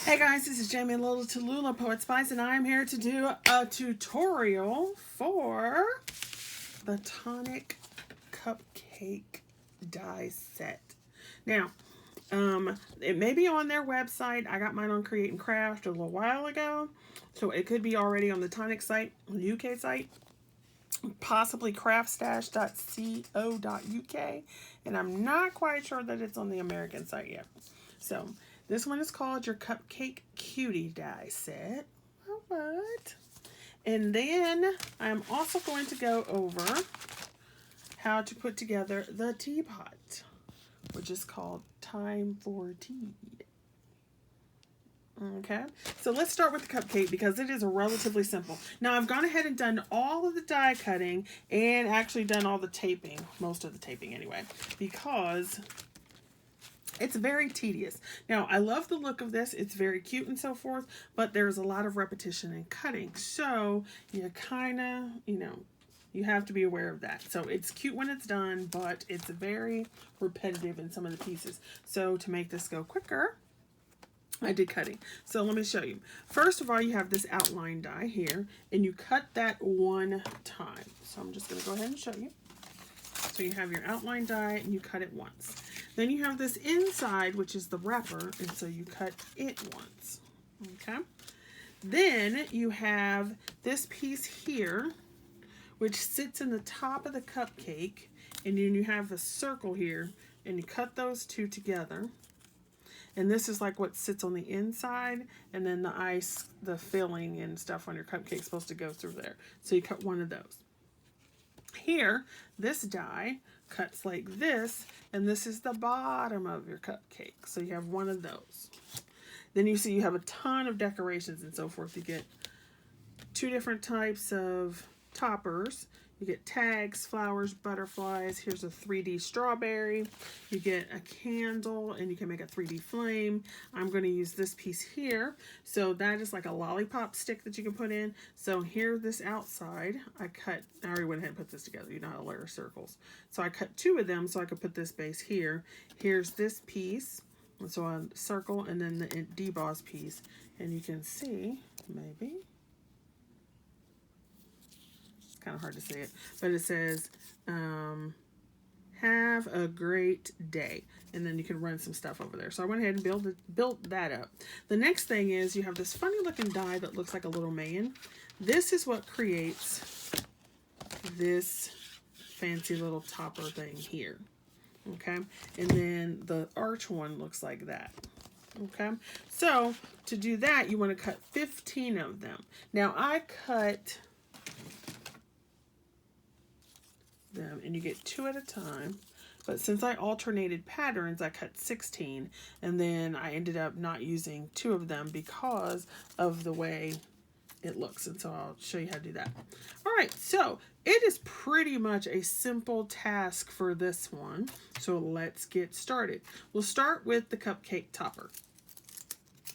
Hey guys, this is Jamie Little Tallulah Poet Spice, and I'm here to do a tutorial for the Tonic Cupcake die set. Now, it may be on their website. I got mine on Create and Craft a little while ago, so it could be already on the Tonic site, the UK site, possibly craftstash.co.uk, and I'm not quite sure that it's on the American site yet. So this one is called your Cupcake Cutie die set. All right. And then I'm also going to go over how to put together the teapot, which is called Time for Tea. Okay, so let's start with the cupcake because it is relatively simple. Now I've gone ahead and done all of the die cutting and actually done all the taping, most of the taping anyway, because it's very tedious. Now, I love the look of this. It's very cute and so forth, but there's a lot of repetition and cutting. So you kind of, you have to be aware of that. So it's cute when it's done, but it's very repetitive in some of the pieces. So to make this go quicker, I did cutting. So let me show you. First of all, you have this outline die here, and you cut that one time. So I'm just going to go ahead and show you. So you have your outline die, and you cut it once. Then you have this inside, which is the wrapper, and so you cut it once. Okay. Then you have this piece here, which sits in the top of the cupcake, and then you have a circle here, and you cut those two together. And this is like what sits on the inside, and then the ice, the filling and stuff on your cupcake is supposed to go through there. So you cut one of those. Here, this die cuts like this, and this is the bottom of your cupcake. So you have one of those. Then you see you have a ton of decorations and so forth. You get two different types of toppers. You get tags, flowers, butterflies. Here's a 3D strawberry. You get a candle, and you can make a 3D flame. I'm going to use this piece here. So that is like a lollipop stick that you can put in. So here, this outside, I already went ahead and put this together. You know how to layer circles. So I cut two of them so I could put this base here. Here's this piece. So a circle, and then the deboss piece. And you can see, maybe, kind of hard to say it, but it says have a great day, and then you can run some stuff over there. So I went ahead and built that up. The next thing is you have this funny looking die that looks like a little man. This is what creates this fancy little topper thing here. Okay, and then the arch one looks like that. Okay, so to do that you want to cut 15 of them. Now I cut them, and you get 2 at a time, but since I alternated patterns, I cut 16, and then I ended up not using 2 of them because of the way it looks, and so I'll show you how to do that. All right, so it is pretty much a simple task for this one, so let's get started. We'll start with the cupcake topper.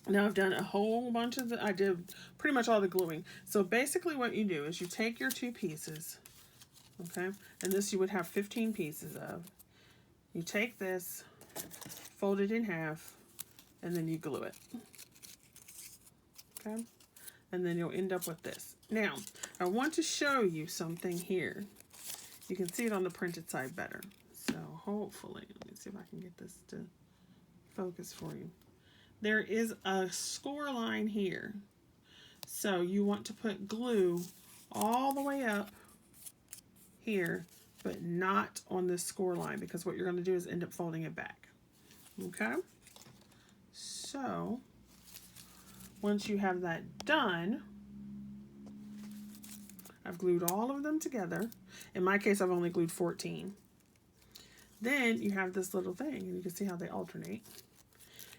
Now I've done a whole bunch of I did pretty much all the gluing. So basically what you do is you take your 2 pieces, okay, and this you would have 15 pieces of. You take this, fold it in half, and then you glue it. Okay, and then you'll end up with this. Now, I want to show you something here. You can see it on the printed side better. So hopefully, let me see if I can get this to focus for you. There is a score line here. So you want to put glue all the way up here, but not on this score line, because what you're going to do is end up folding it back. Okay, so once you have that done, I've glued all of them together. In my case, I've only glued 14. Then you have this little thing, and you can see how they alternate.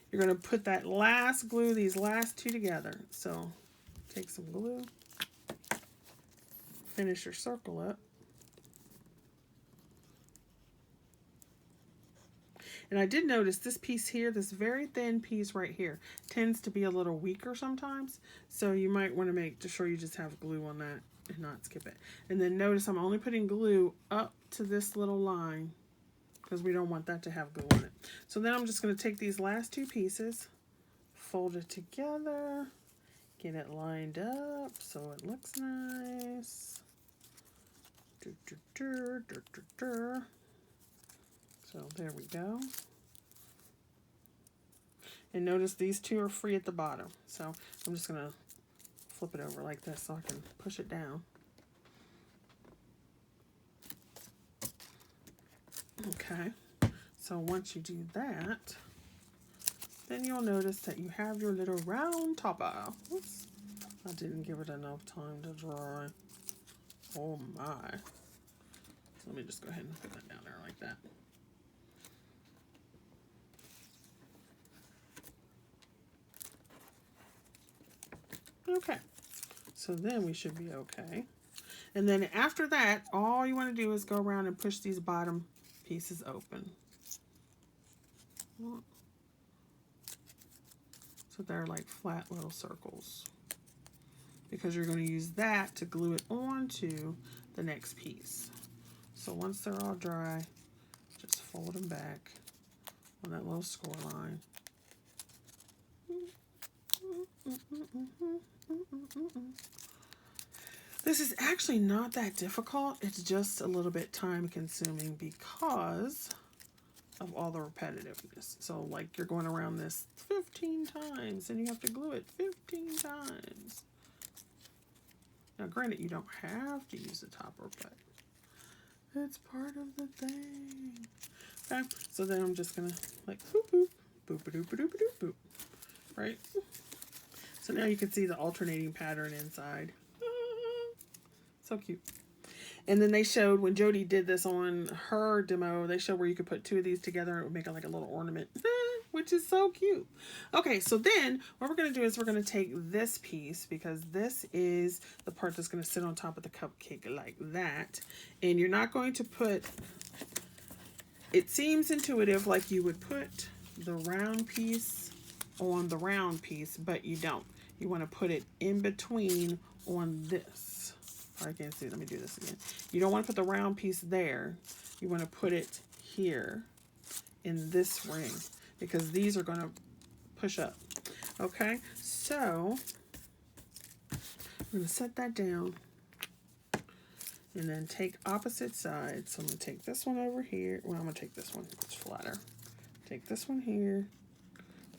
You're going to put that last glue, these last 2 together. So take some glue, finish your circle up. And I did notice this piece here, this very thin piece right here, tends to be a little weaker sometimes. So you might want to make sure you just have glue on that and not skip it. And then notice I'm only putting glue up to this little line because we don't want that to have glue on it. So then I'm just going to take these last 2 pieces, fold it together, get it lined up so it looks nice. So there we go. And notice these two are free at the bottom. So I'm just going to flip it over like this so I can push it down. Okay, so once you do that, then you'll notice that you have your little round topper. Oops, I didn't give it enough time to dry. Oh my. Let me just go ahead and put that down there like that. Okay, so then we should be okay. And then after that, all you want to do is go around and push these bottom pieces open. So they're like flat little circles, because you're going to use that to glue it onto the next piece. So once they're all dry, just fold them back on that little score line. This is actually not that difficult. It's just a little bit time consuming because of all the repetitiveness. So like you're going around this 15 times and you have to glue it 15 times. Now granted, you don't have to use the topper, but it's part of the thing. Okay, so then I'm just gonna like boop boop, boop boop boop boop boop boop, right? So now you can see the alternating pattern inside. So cute. And then they showed, when Jody did this on her demo, they showed where you could put two of these together and it would make it like a little ornament, which is so cute. Okay, so then what we're going to do is we're going to take this piece, because this is the part that's going to sit on top of the cupcake like that. And you're not going to put, it seems intuitive like you would put the round piece on the round piece, but you don't. You want to put it in between on this. I can't see. Let me do this again. You don't want to put the round piece there. You want to put it here in this ring, because these are going to push up. Okay, so I'm going to set that down and then take opposite sides. So I'm going to take this one over here. Well, I'm going to take this one. It's flatter. Take this one here,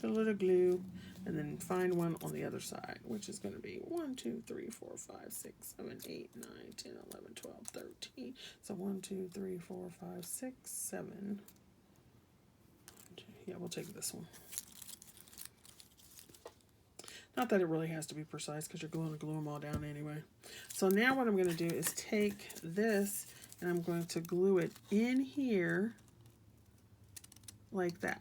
put a little glue, and then find one on the other side, which is going to be 1, 2, 3, 4, 5, 6, 7, 8, 9, 10, 11, 12, 13. So 1, 2, 3, 4, 5, 6, 7. Yeah, we'll take this one. Not that it really has to be precise, because you're going to glue them all down anyway. So now what I'm going to do is take this and I'm going to glue it in here like that.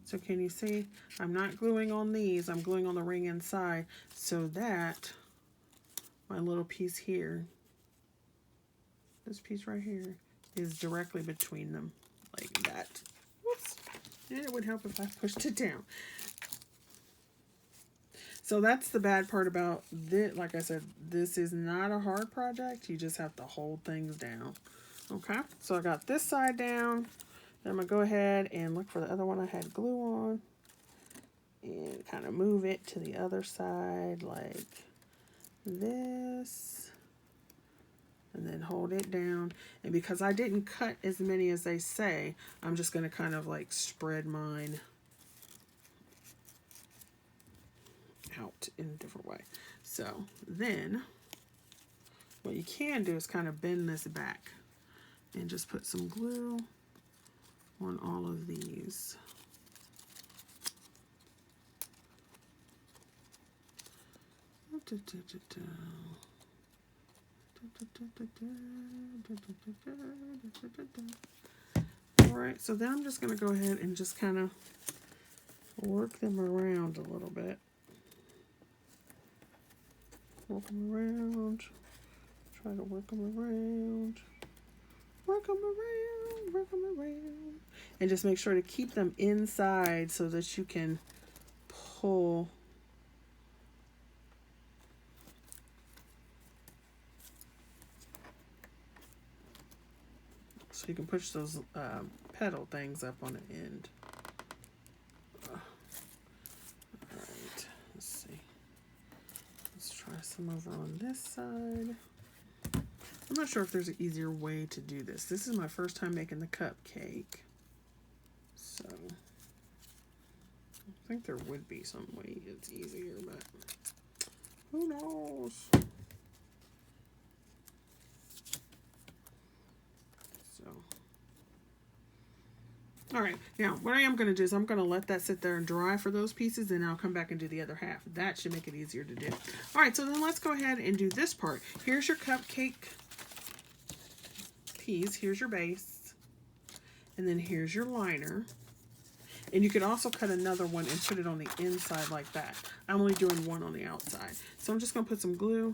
So can you see? I'm not gluing on these, I'm gluing on the ring inside, so that my little piece here, this piece right here, is directly between them, like that. Whoops. And it would help if I pushed it down. So that's the bad part about this. Like I said, this is not a hard project. You just have to hold things down. Okay, so I got this side down. Then I'm going to go ahead and look for the other one I had glue on and kind of move it to the other side like this, and then hold it down. And because I didn't cut as many as they say, I'm just going to kind of like spread mine out in a different way. So then what you can do is kind of bend this back and just put some glue on all of these. Alright, so then I'm just going to go ahead and just kind of work them around a little bit. Work them around. Try to work them around. Work them around, work them around. And just make sure to keep them inside so that you can pull. So you can push those petal things up on the end. some over on this side. I'm not sure if there's an easier way to do this. This is my first time making the cupcake. So I think there would be some way it's easier, but who knows? All right, now what I am going to do is I'm going to let that sit there and dry for those pieces, and I'll come back and do the other half. That should make it easier to do. All right, so then let's go ahead and do this part. Here's your cupcake piece. Here's your base. And then here's your liner. And you could also cut another one and put it on the inside like that. I'm only doing one on the outside. So I'm just going to put some glue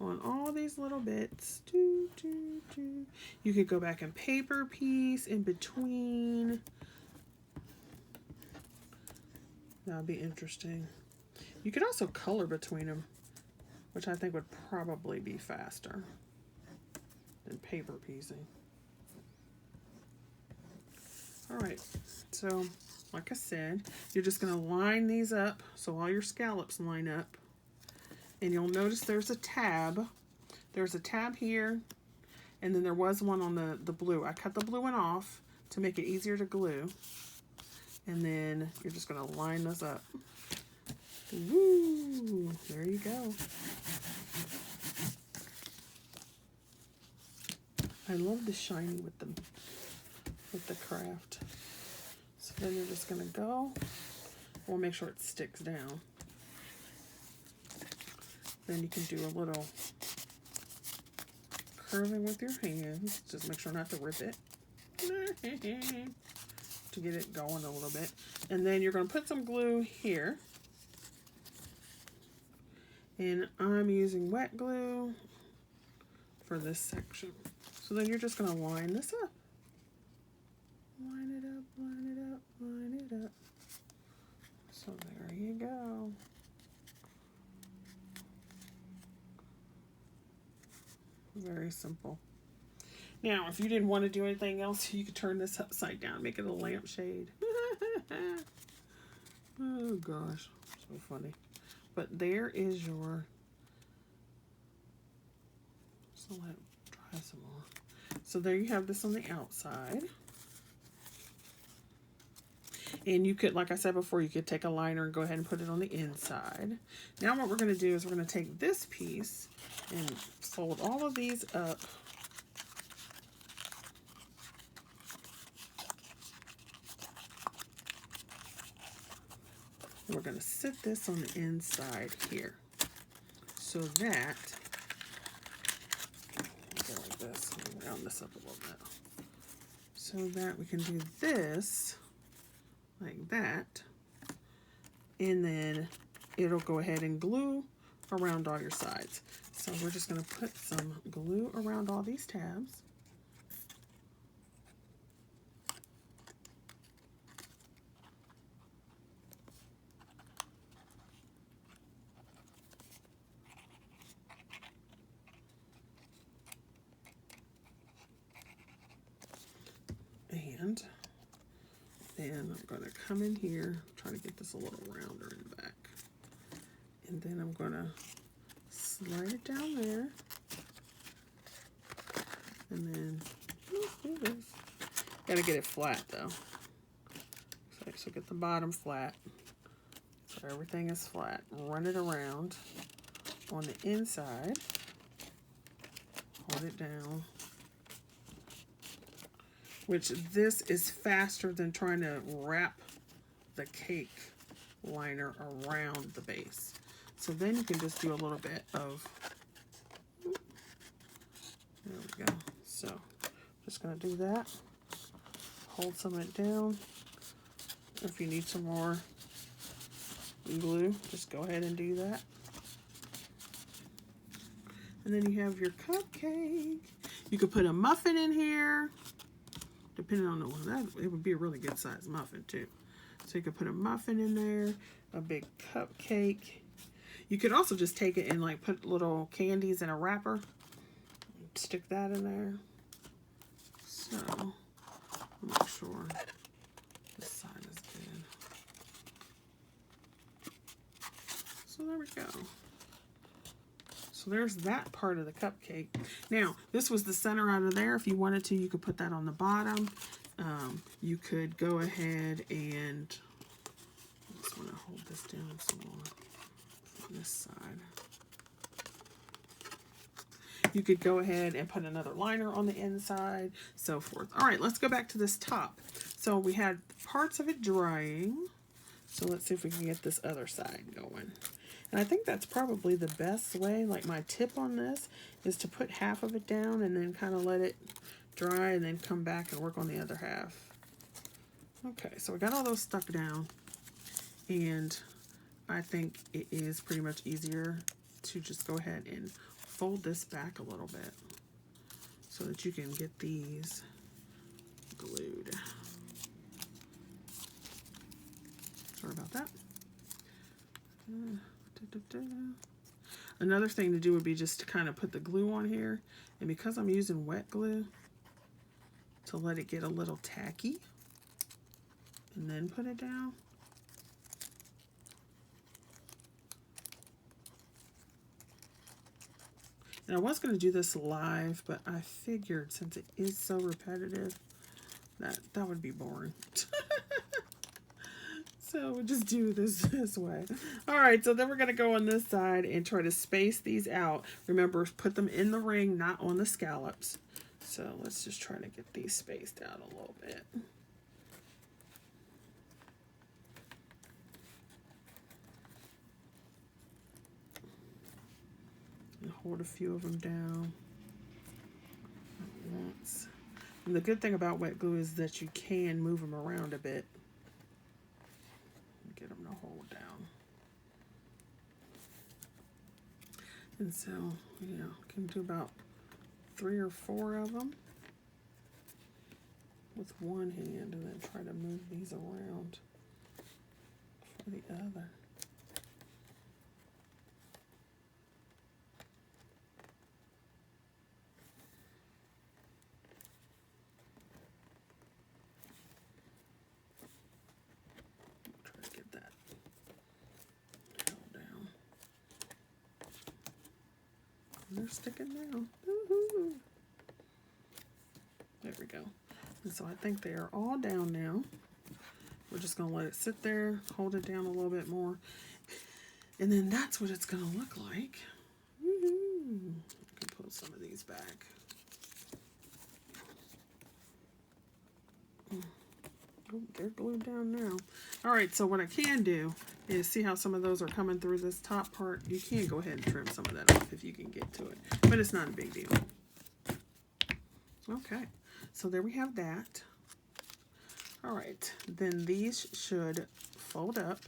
on all these little bits. You could go back and paper piece in between. That'd be interesting. You could also color between them, which I think would probably be faster than paper piecing. All right, so like I said, you're just going to line these up so all your scallops line up. And you'll notice there's a tab. There's a tab here, and then there was one on the blue. I cut the blue one off to make it easier to glue. And then you're just going to line this up. Woo! There you go. I love the shiny with the craft. So then you're just going to go. We'll make sure it sticks down. Then you can do a little curving with your hands. Just make sure not to rip it. To get it going a little bit. And then you're going to put some glue here. And I'm using wet glue for this section. So then you're just going to line this up. Line it up, line it up, line it up. So there you go. Very simple. Now, if you didn't want to do anything else, you could turn this upside down, make it a lampshade. Oh gosh, so funny. But there is your. So let it dry some more. So there you have this on the outside. And you could, like I said before, you could take a liner and go ahead and put it on the inside. Now what we're going to do is we're going to take this piece and fold all of these up. And we're going to sit this on the inside here. So that, go like this, round this up a little bit. So that we can do this like that, and then it'll go ahead and glue around all your sides. So we're just going to put some glue around all these tabs. And then I'm going to come in here, try to get this a little rounder in the back. And then I'm going to slide it down there. And then, do this. Got to get it flat though. So get the bottom flat. So everything is flat. Run it around on the inside. Hold it down. Which this is faster than trying to wrap the cake liner around the base. So then you can just do a little bit of, there we go. So just gonna do that. Hold some of it down. If you need some more glue, just go ahead and do that. And then you have your cupcake. You could put a muffin in here. Depending on the one, it would be a really good size muffin too. So you could put a muffin in there, a big cupcake. You could also just take it and like put little candies in a wrapper. Stick that in there. So make sure this side is good. So there we go. So there's that part of the cupcake. Now, this was the center out of there. If you wanted to, you could put that on the bottom. You could go ahead and, I just want to hold this down some more on this side. You could go ahead and put another liner on the inside, so forth. All right, let's go back to this top. So we had parts of it drying. So let's see if we can get this other side going. And I think that's probably the best way. Like my tip on this is to put half of it down and then kind of let it dry and then come back and work on the other half. Okay, so we got all those stuck down. And I think it is pretty much easier to just go ahead and fold this back a little bit so that you can get these glued. Sorry about that. Another thing to do would be just to kind of put the glue on here, and because I'm using wet glue, to let it get a little tacky and then put it down. And I was going to do this live, but I figured since it is so repetitive that would be boring. So we'll just do this way. All right, so then we're going to go on this side and try to space these out. Remember, put them in the ring, not on the scallops. So let's just try to get these spaced out a little bit. And hold a few of them down at once. And the good thing about wet glue is that you can move them around a bit. Get them to hold down. And so, you know, can do about 3 or 4 of them with one hand and then try to move these around for the other. They're sticking down. Woo-hoo. There we go. And so I think they are all down now. We're just going to let it sit there, hold it down a little bit more. And then that's what it's going to look like. Woo-hoo. I can pull some of these back. Oh, they're glued down now. All right, so what I can do is see how some of those are coming through this top part. You can go ahead and trim some of that off if you can get to it, but it's not a big deal. Okay, so there we have that. All right, then these should fold up.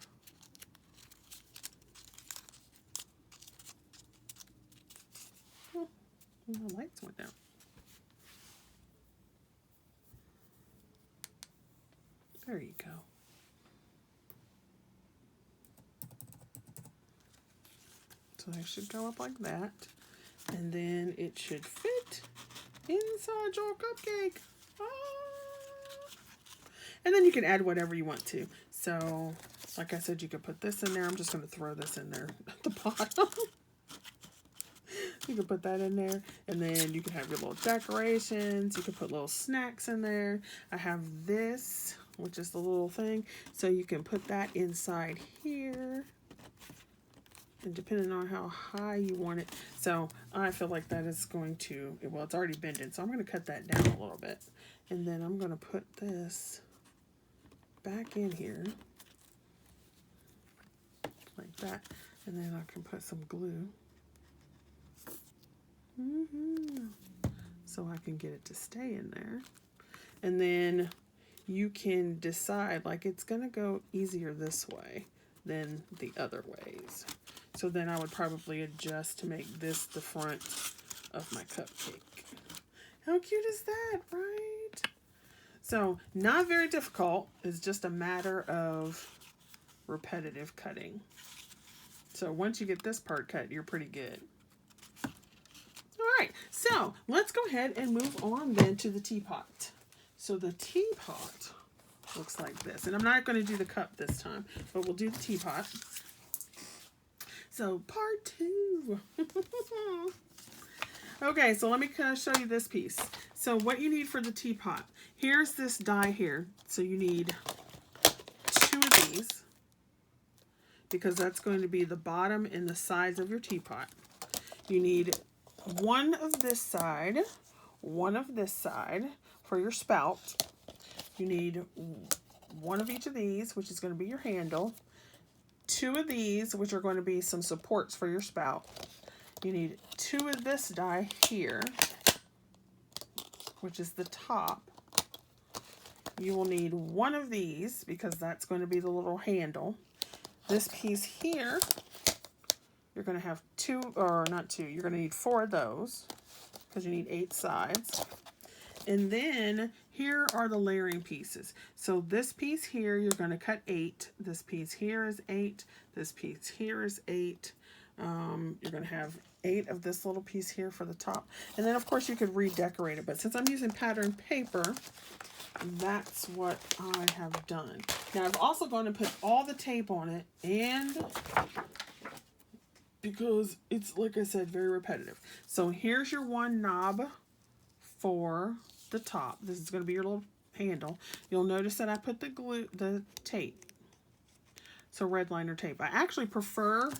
Oh, the lights went down. There you go. So they should go up like that. And then it should fit inside your cupcake. Ah! And then you can add whatever you want to. So, like I said, you could put this in there. I'm just going to throw this in there at the bottom. You can put that in there, and then you can have your little decorations. You can put little snacks in there. I have this, which is the little thing, so you can put that inside here. And depending on how high you want it, so I feel like that is going to, well, it's already bending, so I'm going to cut that down a little bit. And then I'm going to put this back in here, like that, and then I can put some glue. So I can get it to stay in there. And then you can decide, like, it's going to go easier this way than the other ways. So then I would probably adjust to make this the front of my cupcake. How cute is that, right? So not very difficult. It's just a matter of repetitive cutting. So once you get this part cut, you're pretty good. All right, so let's go ahead and move on then to the teapot. So the teapot looks like this. And I'm not going to do the cup this time, but we'll do the teapot. So part 2. Okay, so let me kind of show you this piece. So what you need for the teapot, here's this die here. So you need 2 of these, because that's going to be the bottom and the sides of your teapot. You need 1 of this side, 1 of this side for your spout. You need 1 of each of these, which is going to be your handle. 2 of these, which are going to be some supports for your spout. You need 2 of this die here, which is the top. You will need 1 of these, because that's going to be the little handle. This piece here, you're going to have 2, or not 2, you're going to need 4 of those, because you need 8 sides. And then here are the layering pieces. So this piece here, you're going to cut 8. This piece here is 8. This piece here is 8. You're going to have 8 of this little piece here for the top. And then, of course, you could redecorate it. But since I'm using pattern paper, that's what I have done. Now, I'm also going to put all the tape on it, and because it's, like I said, very repetitive. So here's your 1 knob for the top. This is going to be your little handle. You'll notice that I put the tape. So red liner tape. I actually prefer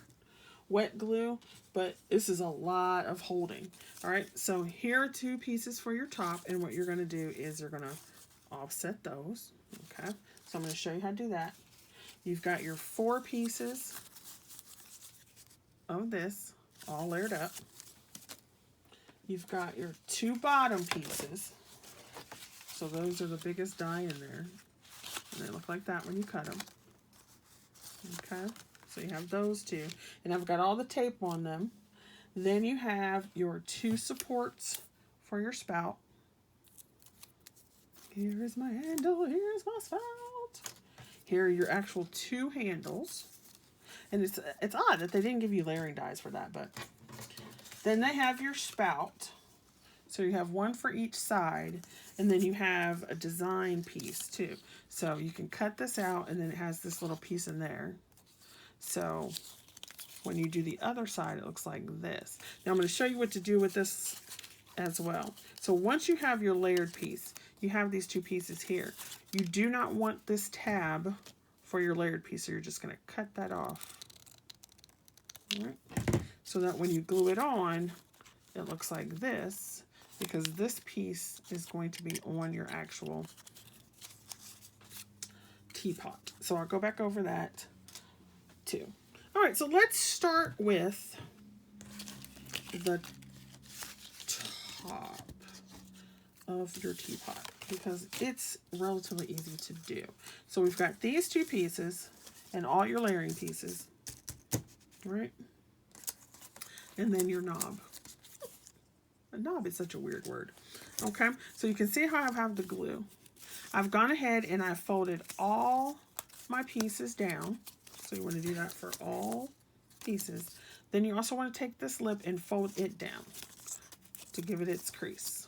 wet glue, but this is a lot of holding. All right, so here are 2 pieces for your top, and what you're going to do is you're going to offset those. Okay, so I'm going to show you how to do that. You've got your 4 pieces of this all layered up. You've got your 2 bottom pieces. So those are the biggest die in there. And they look like that when you cut them. Okay, so you have those 2. And I've got all the tape on them. Then you have your 2 supports for your spout. Here is my handle, here's my spout. Here are your actual 2 handles. And it's odd that they didn't give you layering dies for that, but then they have your spout. So you have 1 for each side, and then you have a design piece too. So you can cut this out, and then it has this little piece in there. So when you do the other side, it looks like this. Now I'm going to show you what to do with this as well. So once you have your layered piece, you have these 2 pieces here. You do not want this tab for your layered piece, so you're just going to cut that off. All right. So that when you glue it on, it looks like this, because this piece is going to be on your actual teapot. So I'll go back over that too. All right, so let's start with the top of your teapot, because it's relatively easy to do. So we've got these 2 pieces and all your layering pieces, right? And then your knob. A knob is such a weird word. Okay, so you can see how I have the glue. I've gone ahead and I've folded all my pieces down. So you want to do that for all pieces. Then you also want to take this lip and fold it down to give it its crease.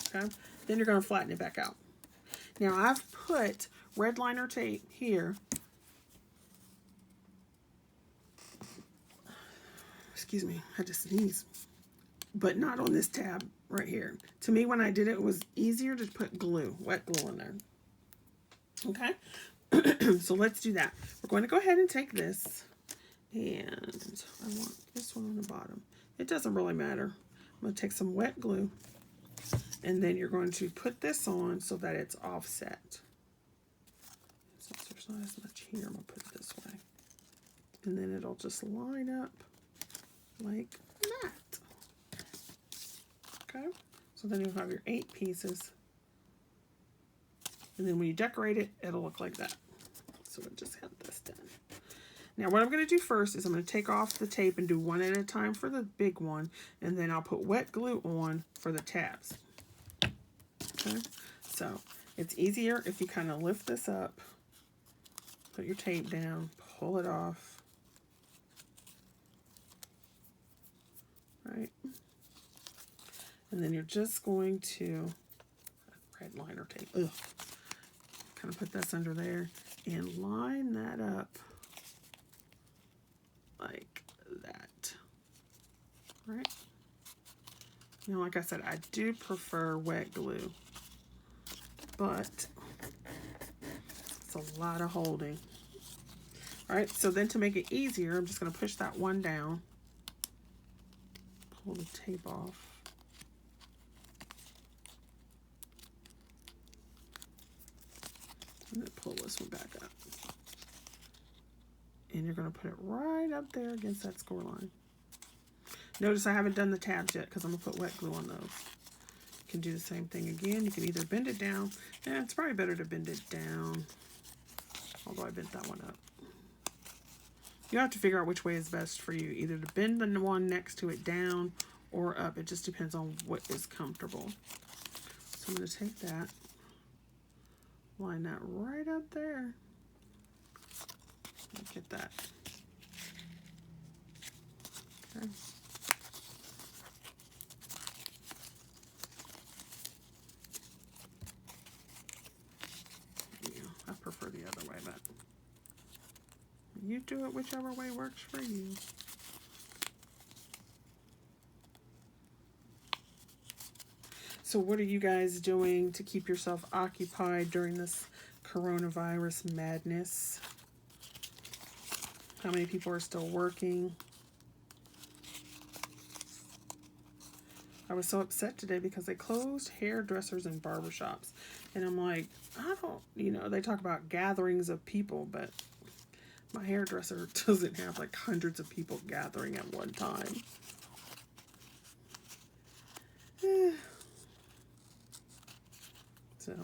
Okay, then you're going to flatten it back out. Now I've put red liner tape here. Excuse me, I had to sneeze. But not on this tab right here. To me, when I did it, it was easier to put glue, wet glue in there. Okay, so let's do that. We're going to go ahead and take this, and I want this one on the bottom. It doesn't really matter. I'm going to take some wet glue, and then you're going to put this on so that it's offset. Since there's not as much here, I'm going to put it this way. And then it'll just line up like that. Okay, so then you'll have your 8 pieces, and then when you decorate it, it'll look like that. So I just have this done. Now what I'm going to do first is I'm going to take off the tape and do 1 at a time for the big one, and then I'll put wet glue on for the tabs. Okay, so it's easier if you kind of lift this up, put your tape down, pull it off. Right. And then you're just going to, red liner tape, kind of put this under there and line that up like that. Right? You know, like I said, I do prefer wet glue, but it's a lot of holding. All right, so then to make it easier, I'm just going to push that one down, pull the tape off. And then pull this one back up. And you're going to put it right up there against that score line. Notice I haven't done the tabs yet because I'm going to put wet glue on those. You can do the same thing again. You can either bend it down. Yeah, it's probably better to bend it down. Although I bent that one up. You have to figure out which way is best for you. Either to bend the one next to it down or up. It just depends on what is comfortable. So I'm going to take that. Line that right up there. Get that. Okay. Yeah, I prefer the other way, but you do it whichever way works for you. So what are you guys doing to keep yourself occupied during this coronavirus madness? How many people are still working? I was so upset today because they closed hairdressers and barbershops. And I'm like, I don't, you know, they talk about gatherings of people, but my hairdresser doesn't have like hundreds of people gathering at one time. So,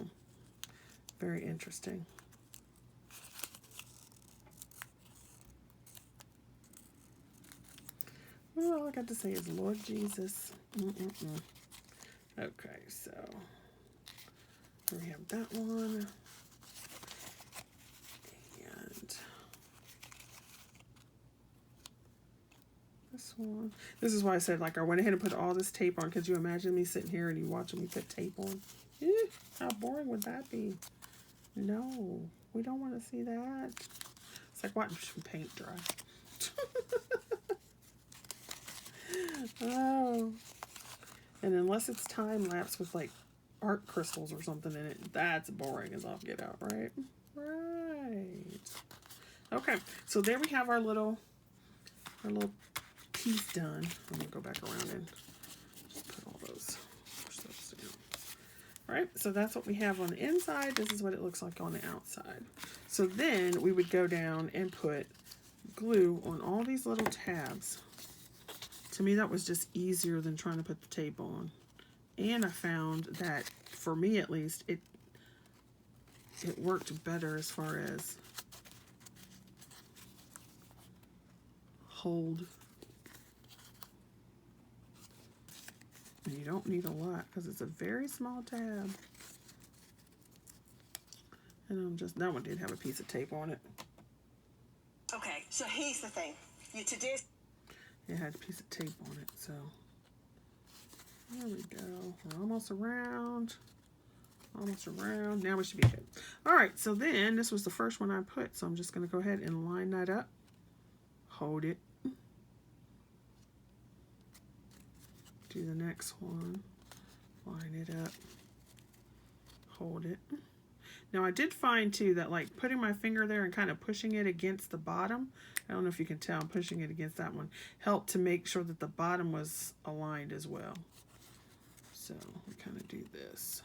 very interesting. Well, all I got to say is Lord Jesus. Okay, so we have that one. And this one. This is why I said, like, I went ahead and put all this tape on. Could you imagine me sitting here and you watching me put tape on? How boring would that be? No, we don't want to see that. It's like watching paint dry. Oh. And unless it's time lapse with like art crystals or something in it, that's boring as all get out, right? Right. Okay, so there we have our little piece done. Let me go back around and just put all those down. All right, so that's what we have on the inside. This is what it looks like on the outside. So then we would go down and put glue on all these little tabs. To me, that was just easier than trying to put the tape on. And I found that, for me at least, it worked better as far as hold. And you don't need a lot because it's a very small tab. And that one did have a piece of tape on it. Okay, so here's the thing. It had a piece of tape on it, so there we go. We're almost around. Almost around. Now we should be good. All right, so then this was the first one I put, so I'm just going to go ahead and line that up. Hold it. Do the next one. Line it up. Hold it. Now I did find too that like putting my finger there and kind of pushing it against the bottom, I don't know if you can tell, I'm pushing it against that one, helped to make sure that the bottom was aligned as well. So we kind of do this.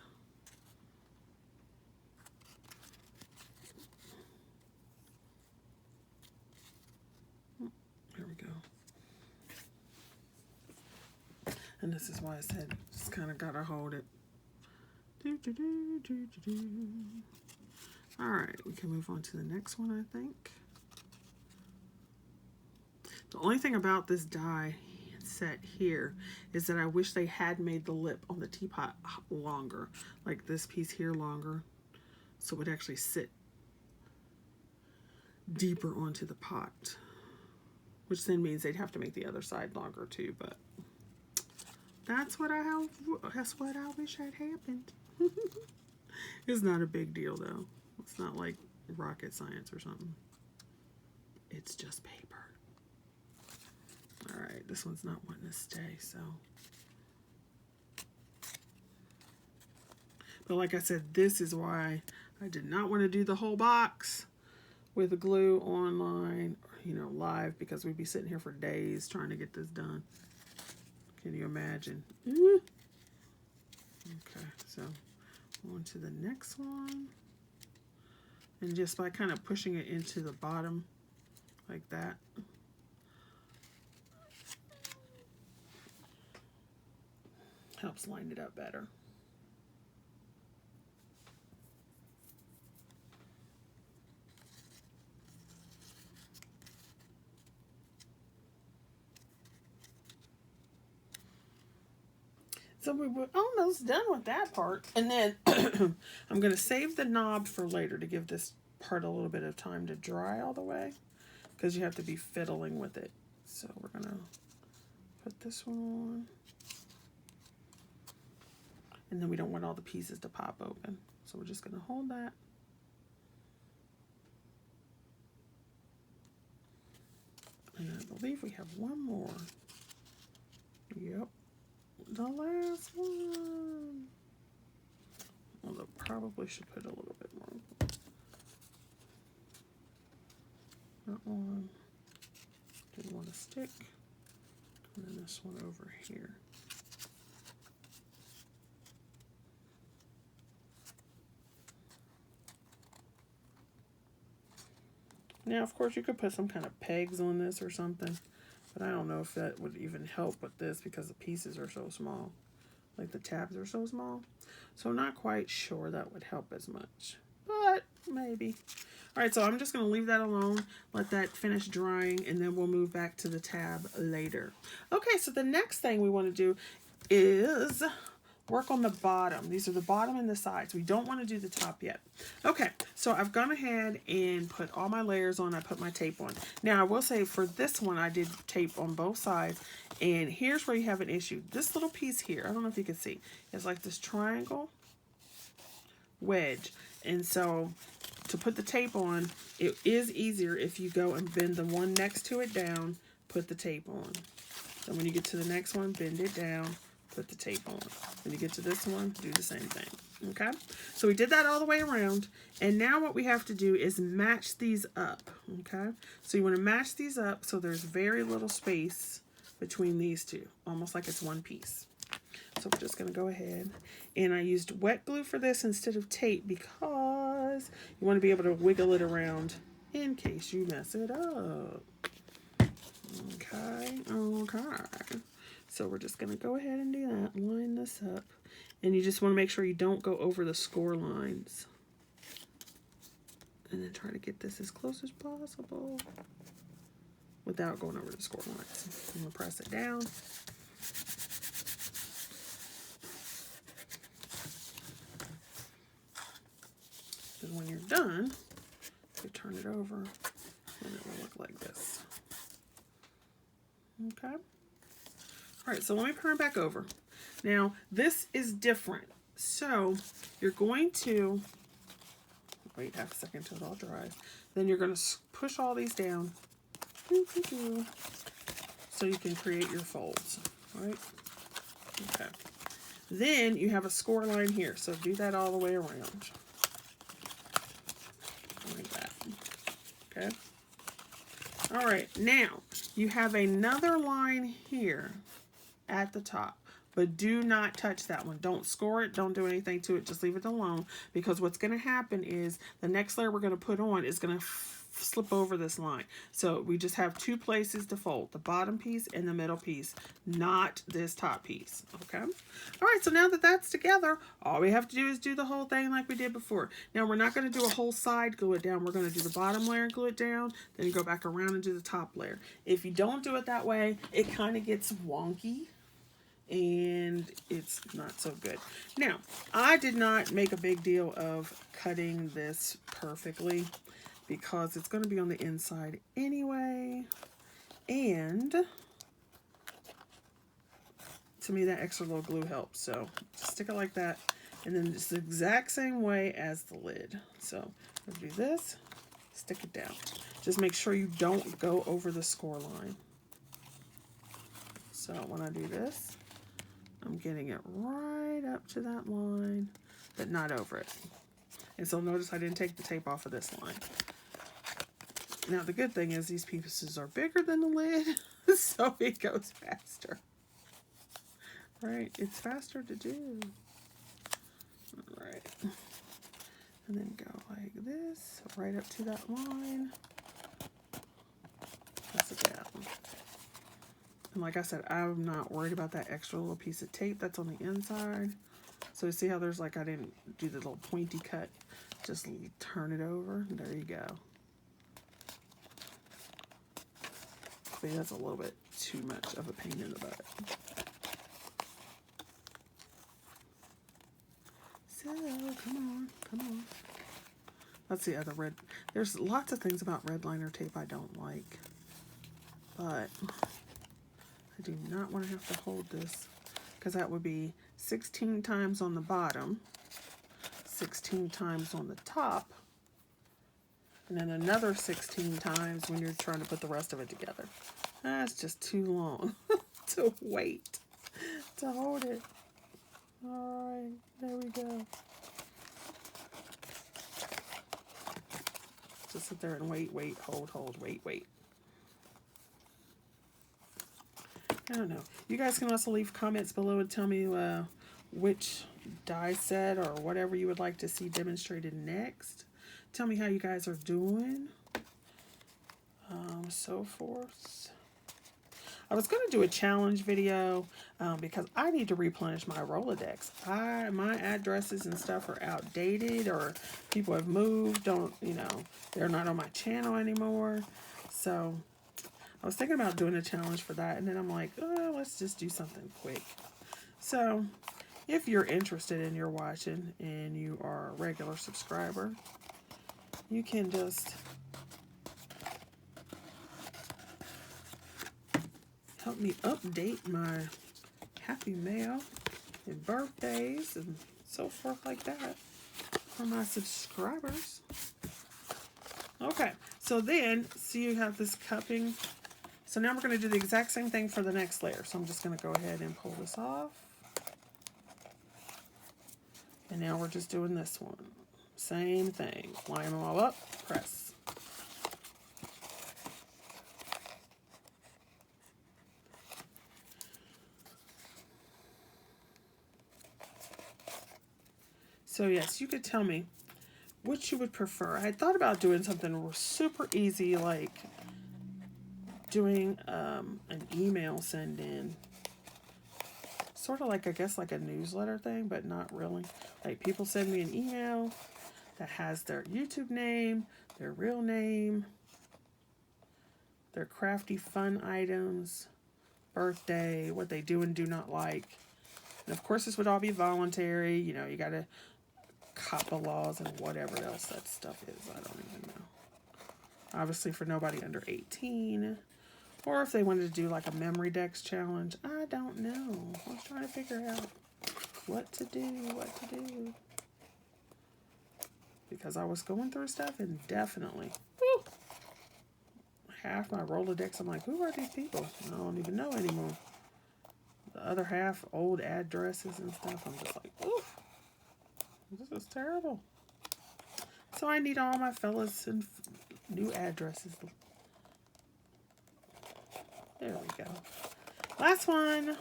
There we go. And this is why I said just kind of gotta hold it. All right, we can move on to the next one, I think. The only thing about this die set here is that I wish they had made the lip on the teapot longer, like this piece here longer, so it would actually sit deeper onto the pot, which then means they'd have to make the other side longer too, but that's what I wish had happened. It's not a big deal though. It's not like rocket science or something. It's just paper. All right, this one's not wanting to stay, so. But like I said, this is why I did not want to do the whole box with the glue online, you know, live, because we'd be sitting here for days trying to get this done. Can you imagine? Okay, so on to the next one. And just by kind of pushing it into the bottom like that. Helps line it up better. So we were almost done with that part. And then I'm going to save the knob for later to give this part a little bit of time to dry all the way, because you have to be fiddling with it. So we're going to put this one on. And then we don't want all the pieces to pop open. So we're just going to hold that. And I believe we have one more. Yep. The last one. Although probably should put a little bit more. That one didn't want to stick. And then this one over here. Now, of course, you could put some kind of pegs on this or something. But I don't know if that would even help with this because the pieces are so small. Like the tabs are so small. So I'm not quite sure that would help as much. But maybe. Alright, so I'm just going to leave that alone. Let that finish drying. And then we'll move back to the tab later. Okay, so the next thing we want to do is work on the bottom. These are the bottom and the sides. We don't want to do the top yet. Okay, so I've gone ahead and put all my layers on. I put my tape on. Now, I will say for this one, I did tape on both sides. And here's where you have an issue. This little piece here, I don't know if you can see, it's like this triangle wedge. And so to put the tape on, it is easier if you go and bend the one next to it down, put the tape on. So when you get to the next one, bend it down, put the tape on. When you get to this one, do the same thing. Okay, so we did that all the way around, and now what we have to do is match these up. Okay, so you want to match these up so there's very little space between these two, almost like it's one piece. So we're just going to go ahead, and I used wet glue for this instead of tape because you want to be able to wiggle it around in case you mess it up. Okay, so we're just going to go ahead and do that, line this up, and you just want to make sure you don't go over the score lines. And then try to get this as close as possible without going over the score lines. I'm going to press it down. And when you're done, you turn it over and it will look like this. Okay. All right, so let me turn it back over. Now, this is different. So you're going to wait half a second until it all dries. Then you're going to push all these down so you can create your folds. All right. Okay. Then you have a score line here. So do that all the way around. Like that. Okay. All right. Now you have another line here at the top. But do not touch that one. Don't score it. Don't do anything to it. Just leave it alone. Because what's going to happen is the next layer we're going to put on is going to slip over this line. So we just have two places to fold. The bottom piece and the middle piece. Not this top piece. Okay? Alright, so now that that's together, all we have to do is do the whole thing like we did before. Now we're not going to do a whole side, glue it down. We're going to do the bottom layer and glue it down. Then you go back around and do the top layer. If you don't do it that way, it kind of gets wonky. And it's not so good. Now, I did not make a big deal of cutting this perfectly because it's going to be on the inside anyway. And to me, that extra little glue helps. So just stick it like that. And then it's the exact same way as the lid. So I'll do this, stick it down. Just make sure you don't go over the score line. So when I do this, I'm getting it right up to that line, but not over it. And so notice I didn't take the tape off of this line. Now the good thing is these pieces are bigger than the lid, so it goes faster. Right, it's faster to do. All right. And then go like this, right up to that line. That's it down. And like I said, I'm not worried about that extra little piece of tape that's on the inside. So you see how there's like, I didn't do the little pointy cut. Just turn it over. There you go. See, that's a little bit too much of a pain in the butt. So, come on. That's the other red. There's lots of things about red liner tape I don't like. But I do not want to have to hold this, because that would be 16 times on the bottom, 16 times on the top, and then another 16 times when you're trying to put the rest of it together. That's just too long to wait to hold it. Alright, there we go. Just sit there and wait, hold, wait. I don't know. You guys can also leave comments below and tell me which die set or whatever you would like to see demonstrated next. Tell me how you guys are doing. So forth. I was going to do a challenge video because I need to replenish my Rolodex. My addresses and stuff are outdated, or people have moved, they're not on my channel anymore. So I was thinking about doing a challenge for that, and then I'm like, oh, let's just do something quick. So if you're interested and you're watching and you are a regular subscriber, you can just help me update my happy mail and birthdays and so forth like that for my subscribers. Okay, so you have this cupping. So now we're going to do the exact same thing for the next layer. So I'm just going to go ahead and pull this off. And now we're just doing this one. Same thing. Line them all up, press. So yes, you could tell me what you would prefer. I thought about doing something super easy, like doing an email send in. Sort of like, I guess, like a newsletter thing, but not really. Like, people send me an email that has their YouTube name, their real name, their crafty fun items, birthday, what they do and do not like. And of course, this would all be voluntary. You know, you got to COPPA laws and whatever else that stuff is. I don't even know. Obviously for nobody under 18. Or if they wanted to do like a memory dex challenge. I don't know. I was trying to figure out what to do. Because I was going through stuff and definitely, half my Rolodex, I'm like, who are these people? I don't even know anymore. The other half, old addresses and stuff. I'm just like, oof. This is terrible. So I need all my fellas and new addresses. There we go. Last one.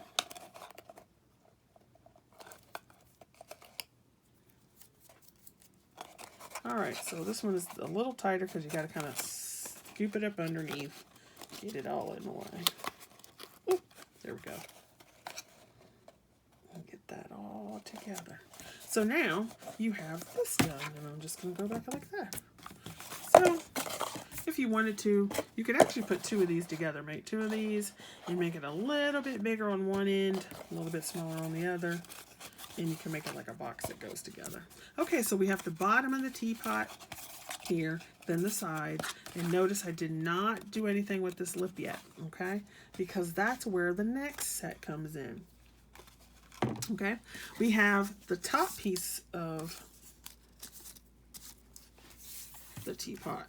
Alright, so this one is a little tighter because you got to kind of scoop it up underneath. Get it all in the way. Ooh, there we go. Get that all together. So now you have this done, and I'm just going to go back like that. So if you wanted to, you could actually put two of these together. Make two of these and make it a little bit bigger on one end, a little bit smaller on the other, and you can make it like a box that goes together. Okay, so we have the bottom of the teapot here, then the sides, and notice I did not do anything with this lip yet, okay? Because that's where the next set comes in. Okay, we have the top piece of the teapot.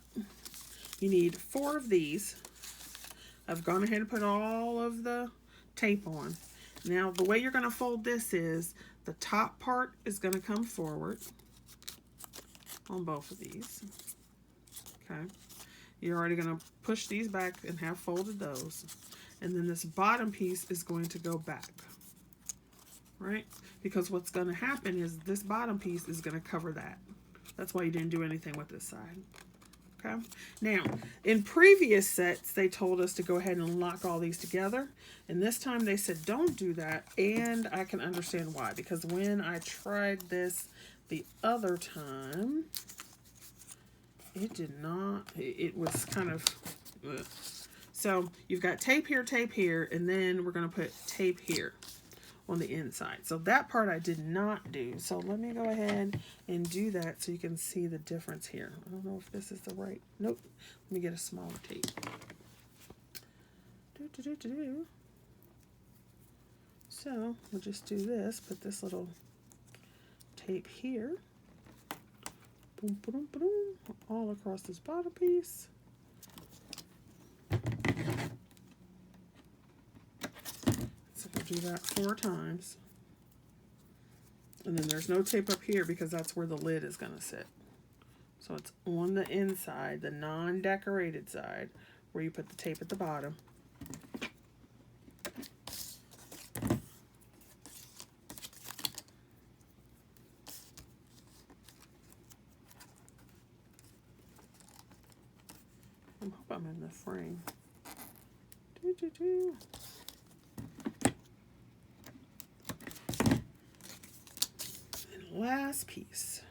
You need 4 of these. I've gone ahead and put all of the tape on. Now the way you're going to fold this is the top part is going to come forward on both of these. Okay. You're already going to push these back and have folded those. And then this bottom piece is going to go back. Right? Because what's going to happen is this bottom piece is going to cover that. That's why you didn't do anything with this side. Okay. Now, in previous sets, they told us to go ahead and lock all these together. And this time they said don't do that. And I can understand why. Because when I tried this the other time, it did not. It was kind of... Ugh. So you've got tape here, and then we're going to put tape here on the inside. So that part I did not do. So let me go ahead and do that so you can see the difference here. I don't know if this is the right... Nope. Let me get a smaller tape. So we'll just do this. Put this little tape here. Boom, boom, boom, all across this bottom piece. So we'll do that 4 times. And then there's no tape up here because that's where the lid is going to sit. So it's on the inside, the non-decorated side, where you put the tape at the bottom. I hope I'm in the frame. And last piece.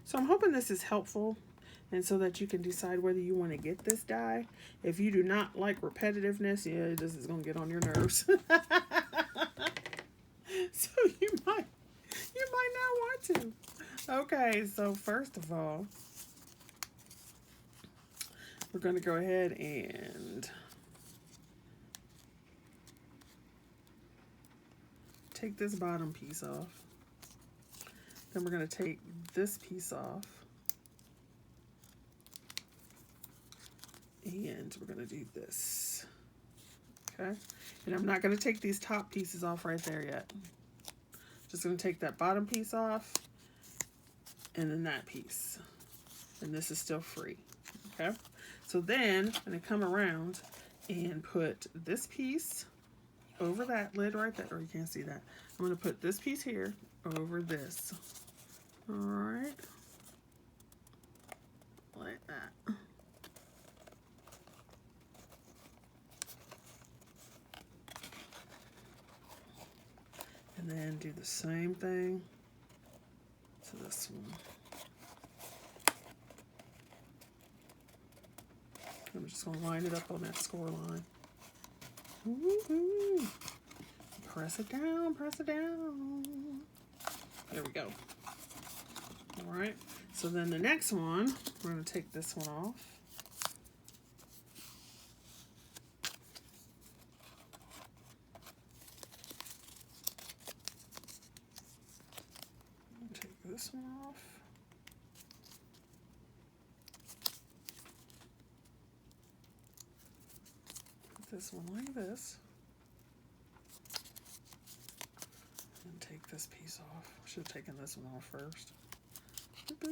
So I'm hoping this is helpful and so that you can decide whether you want to get this die. If you do not like repetitiveness, yeah, this is going to get on your nerves. So you might not want to. Okay, so first of all, we're going to go ahead and take this bottom piece off. Then we're going to take this piece off. And we're going to do this. Okay? And I'm not going to take these top pieces off right there yet. Just going to take that bottom piece off. And then that piece. And this is still free. Okay? So then I'm going to come around and put this piece over that lid right there. Or you can't see that. I'm going to put this piece here over this. Alright. Like that. And then do the same thing to this one. I'm just going to line it up on that score line. Woo-hoo. Press it down, press it down. There we go. All right, so then the next one, we're going to take this one off. Take this one off. This one like this, and take this piece off. I should have taken this one off first. We're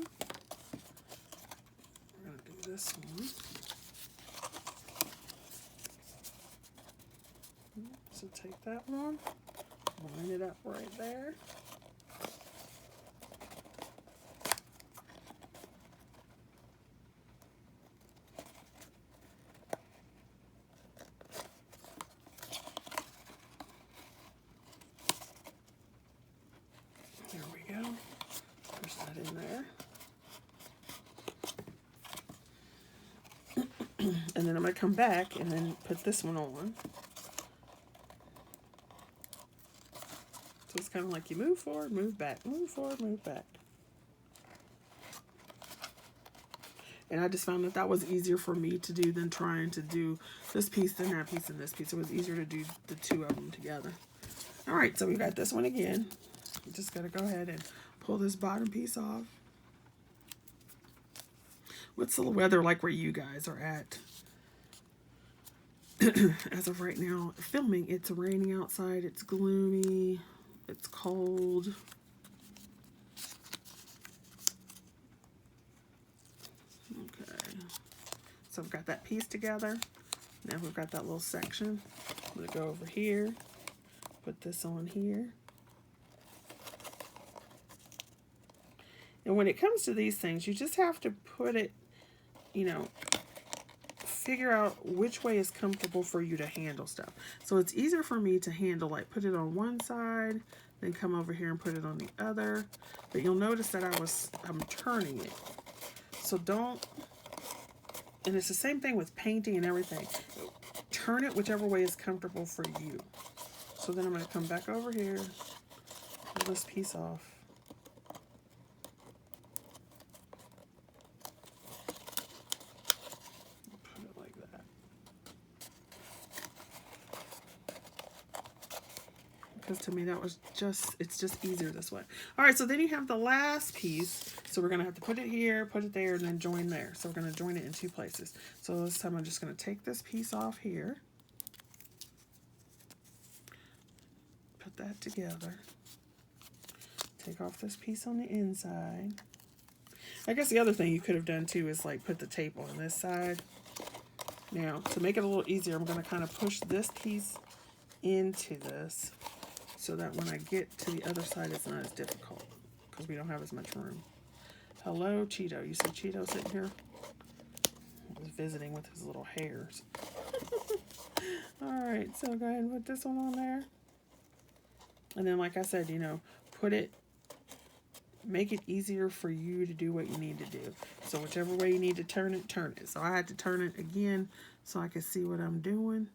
going to do this one. So take that one, line it up right there. There we go. Push that in there. And then I'm going to come back and then put this one on. So it's kind of like you move forward, move back, move forward, move back. And I just found that that was easier for me to do than trying to do this piece, then that piece, and this piece. It was easier to do the two of them together. All right, so we got this one again. You just got to go ahead and pull this bottom piece off. What's the weather like where you guys are at? as of right now, filming, it's raining outside, it's gloomy, it's cold. Okay, so we've got that piece together. Now we've got that little section. I'm going to go over here, put this on here. And when it comes to these things, you just have to put it, you know, figure out which way is comfortable for you to handle stuff. So it's easier for me to handle, like put it on one side, then come over here and put it on the other. But you'll notice that I'm turning it. So don't, and it's the same thing with painting and everything. Turn it whichever way is comfortable for you. So then I'm going to come back over here, pull this piece off. Put it like that. Because to me that was it's just easier this way. Alright, so then you have the last piece. So we're going to have to put it here, put it there, and then join there. So we're going to join it in two places. So this time I'm just going to take this piece off here. Put that together. Take off this piece on the inside. I guess the other thing you could have done too is like put the tape on this side. Now, to make it a little easier, I'm going to kind of push this piece into this so that when I get to the other side, it's not as difficult because we don't have as much room. Hello, Cheeto. You see Cheeto sitting here? He's visiting with his little hairs. Alright, so go ahead and put this one on there. And then, like I said, you know, put it, make it easier for you to do what you need to do. So whichever way you need to turn it, turn it. So I had to turn it again so I could see what I'm doing.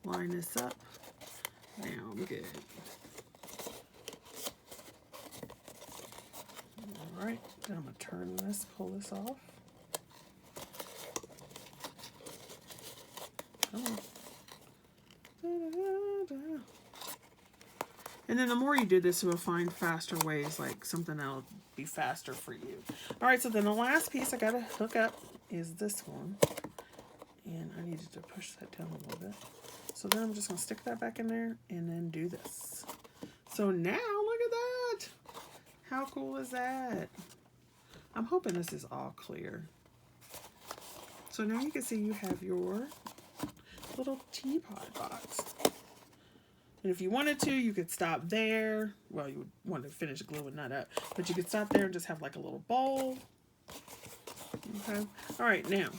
Line this up. Now I'm good. Alright, then I'm going to turn this, pull this off. Come on. And then the more you do this, you'll find faster ways, like something that'll be faster for you. Alright, so then the last piece I got to hook up is this one. And I needed to push that down a little bit. So then I'm just going to stick that back in there and then do this. So now, look at that! How cool is that? I'm hoping this is all clear. So now you can see you have your little teapot box. And if you wanted to, you could stop there. Well, you would want to finish gluing that up. But you could stop there and just have like a little bowl. Okay. Alright, now,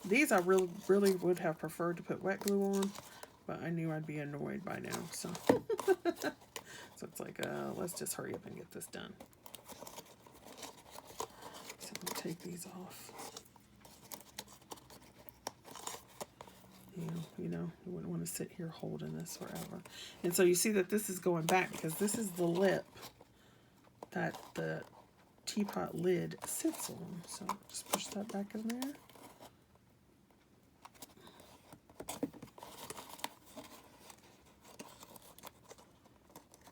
these I really would have preferred to put wet glue on. But I knew I'd be annoyed by now. So, so it's like, let's just hurry up and get this done. So I'm going to take these off. You know, you wouldn't want to sit here holding this forever. And so you see that this is going back because this is the lip that the teapot lid sits on. So just push that back in there.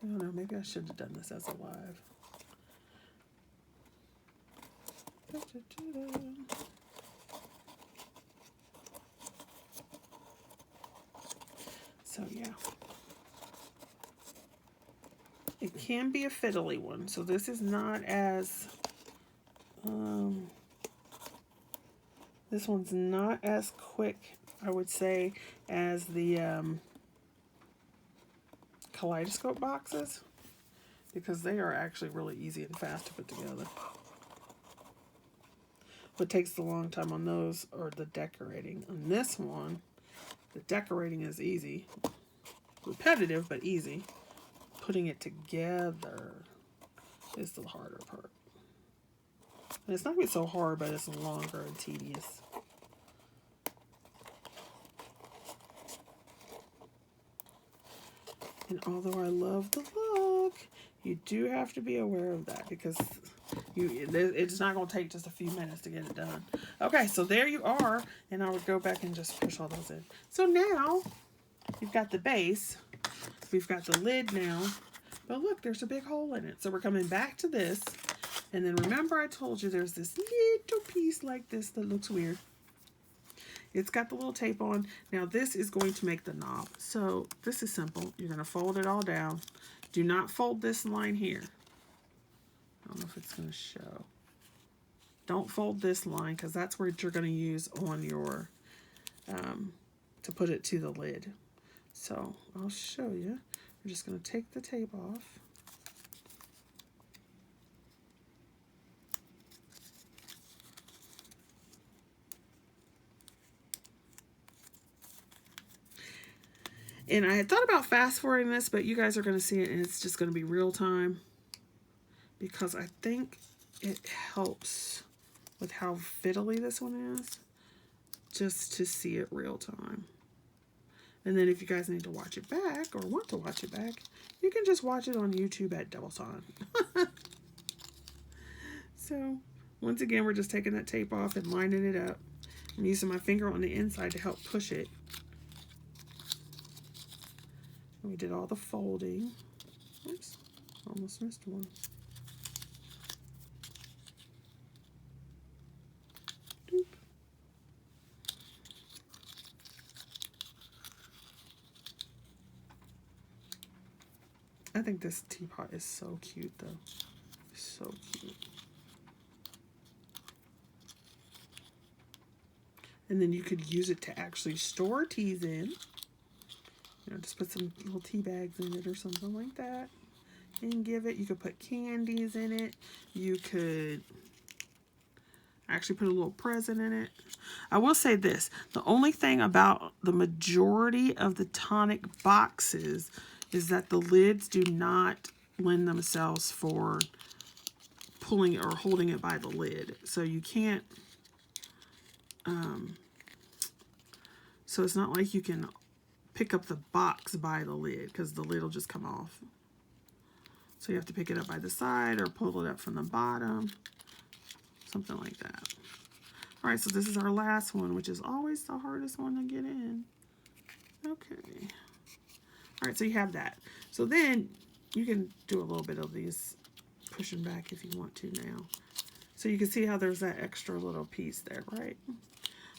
I don't know, maybe I should have done this as a live. So yeah, it can be a fiddly one. So this is not as, this one's not as quick, I would say, as the kaleidoscope boxes, because they are actually really easy and fast to put together. What takes a long time on those are the decorating. On this one, the decorating is easy. Repetitive, but easy. Putting it together is the harder part. And it's not going to be so hard, but it's longer and tedious. And although I love the look, you do have to be aware of that because it's not going to take just a few minutes to get it done. Okay, so there you are. And I would go back and just push all those in. So now, you've got the base. We've got the lid now. But look, there's a big hole in it. So we're coming back to this. And then remember I told you there's this little piece like this that looks weird. It's got the little tape on. Now this is going to make the knob. So this is simple. You're going to fold it all down. Do not fold this line here. I don't know if it's going to show. Don't fold this line because that's where you're going to use on your, to put it to the lid. So I'll show you. We're just going to take the tape off. And I had thought about fast forwarding this, but you guys are going to see it and it's just going to be real time because I think it helps with how fiddly this one is just to see it real time. And then if you guys need to watch it back or want to watch it back, you can just watch it on YouTube at double time. So once again, we're just taking that tape off and lining it up. I'm using my finger on the inside to help push it. We did all the folding. Oops, almost missed one. Doop. I think this teapot is so cute though. So cute. And then you could use it to actually store teas in. You know, just put some little tea bags in it or something like that and give it. You could put candies in it. You could actually put a little present in it. I will say this. The only thing about the majority of the Tonic boxes is that the lids do not lend themselves for pulling or holding it by the lid. So you can't, so it's not like you can pick up the box by the lid because the lid will just come off. So you have to pick it up by the side or pull it up from the bottom, something like that. All right, so this is our last one, which is always the hardest one to get in. Okay. All right, so you have that. So then you can do a little bit of these pushing back if you want to now. So you can see how there's that extra little piece there, right?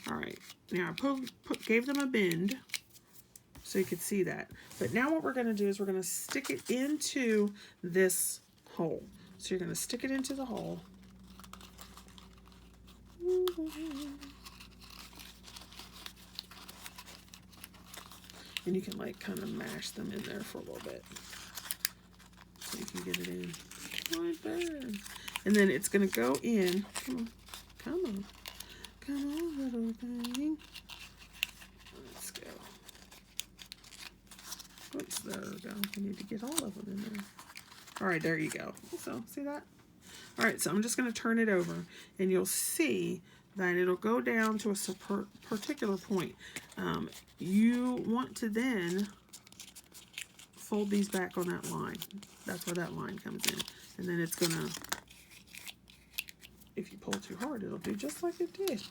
All right, now I gave them a bend so you could see that. But now what we're going to do is we're going to stick it into this hole. So you're going to stick it into the hole. And you can like kind of mash them in there for a little bit. So you can get it in right there. And then it's going to go in. Come on. Come on. Come on, little thing. Let's go. Oops, there we go. We need to get all of them in there. All right, there you go. So, see that? All right, so I'm just going to turn it over, and you'll see that it'll go down to a particular point. You want to then fold these back on that line. That's where that line comes in. And then it's going to, if you pull too hard, it'll do just like it did.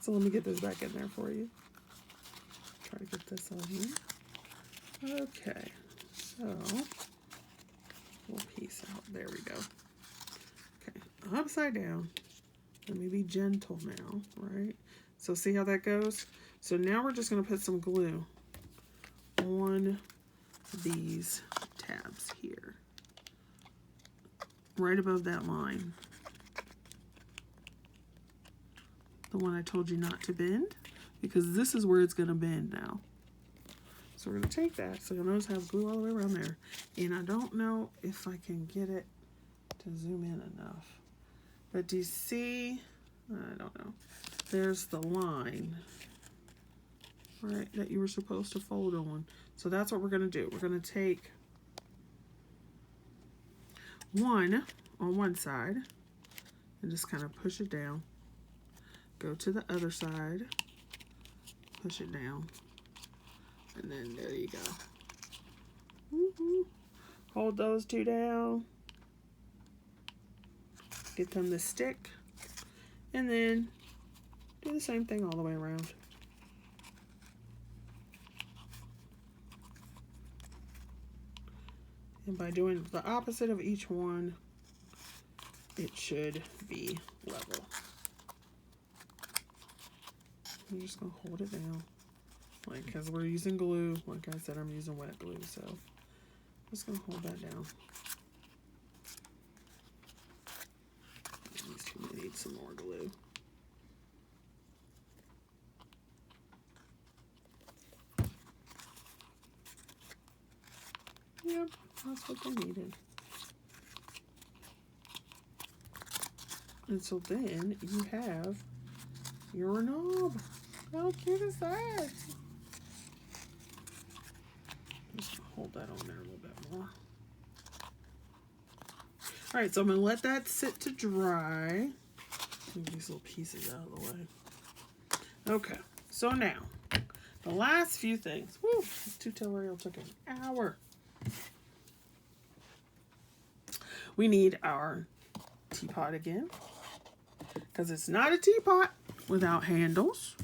So let me get this back in there for you. Try to get this on here. Okay, so little piece out. There we go. Okay, upside down. Let me be gentle now, right? So see how that goes? So now we're just going to put some glue on these tabs here, right above that line. The one I told you not to bend, because this is where it's going to bend now. So we're going to take that. So you'll notice I have glue all the way around there. And I don't know if I can get it to zoom in enough. But do you see? I don't know. There's the line, right, that you were supposed to fold on. So that's what we're going to do. We're going to take one on one side and just kind of push it down. Go to the other side, push it down, and then there you go. Hold those two down, get them to stick, and then do the same thing all the way around. And by doing the opposite of each one, it should be level. I'm just going to hold it down. Like, because we're using glue. Like I said, I'm using wet glue, so I'm just going to hold that down. These two may need some more glue. Yep, that's what they needed. And so then you have your knob. How cute is that? Just hold that on there a little bit more. All right, so I'm going to let that sit to dry. Move these little pieces out of the way. Okay, so now, the last few things. Woo, this tutorial took an hour. We need our teapot again, because it's not a teapot without handles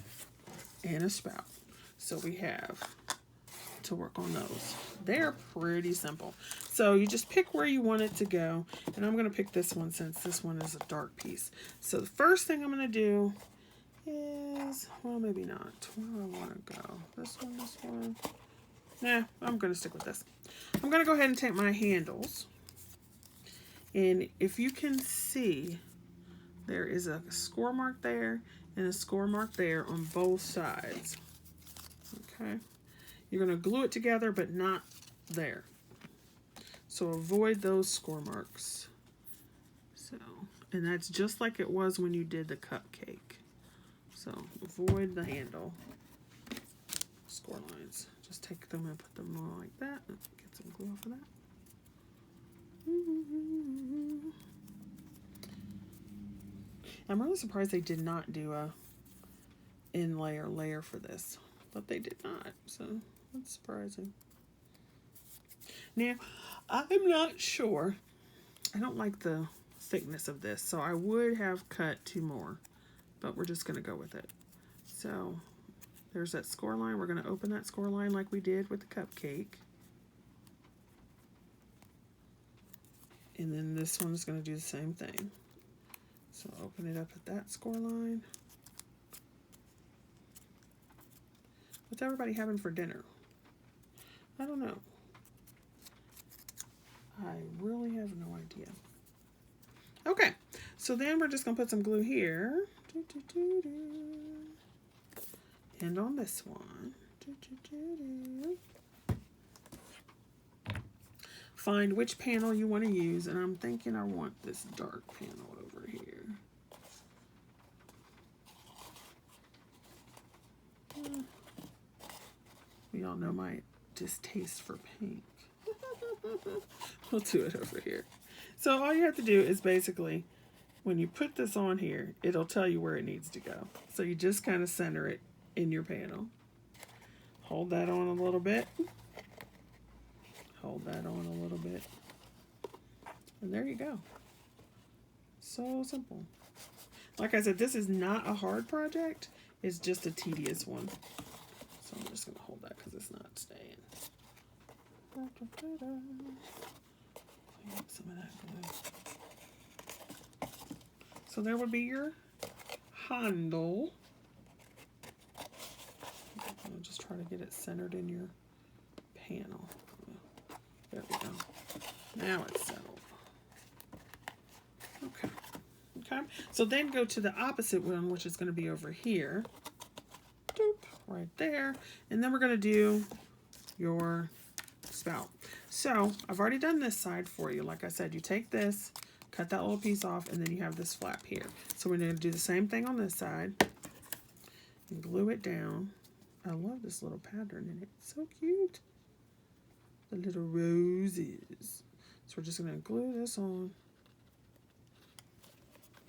and a spout. So we have to work on those. They're pretty simple. So you just pick where you want it to go. And I'm going to pick this one since this one is a dark piece. So the first thing I'm going to do is, well, maybe not. Where do I want to go? This one, this one. Nah, I'm going to stick with this. I'm going to go ahead and take my handles. And if you can see, there is a score mark there and a score mark there on both sides. Okay. You're going to glue it together, but not there. So avoid those score marks. So, and that's just like it was when you did the cupcake. So avoid the handle score lines. Just take them and put them on like that. Get some glue off of that. I'm really surprised they did not do a inlay or layer for this, but they did not, so that's surprising. Now, I'm not sure. I don't like the thickness of this, so I would have cut 2 more, but we're just going to go with it. So there's that score line. We're going to open that score line like we did with the cupcake. And then this one is going to do the same thing. So open it up at that score line. What's everybody having for dinner? I don't know. I really have no idea. Okay, so then we're just going to put some glue here. And on this one. Find which panel you want to use, and I'm thinking I want this dark panel over here. We all know my distaste for pink. We'll do it over here. So all you have to do is basically, when you put this on here, it'll tell you where it needs to go. So you just kind of center it in your panel. Hold that on a little bit. Hold that on a little bit. And there you go. So simple. Like I said, this is not a hard project. It's just a tedious one. So I'm just going to hold that because it's not staying. Clean up some of that glue. So there would be your handle. I'll just try to get it centered in your panel. There we go. Now it's settled. Okay. Okay. So then go to the opposite one, which is going to be over here. Doop, right there. And then we're going to do your spout. So I've already done this side for you. Like I said, you take this, cut that little piece off, and then you have this flap here. So we're going to do the same thing on this side. And glue it down. I love this little pattern in it. It's so cute. The little roses. So we're just going to glue this on.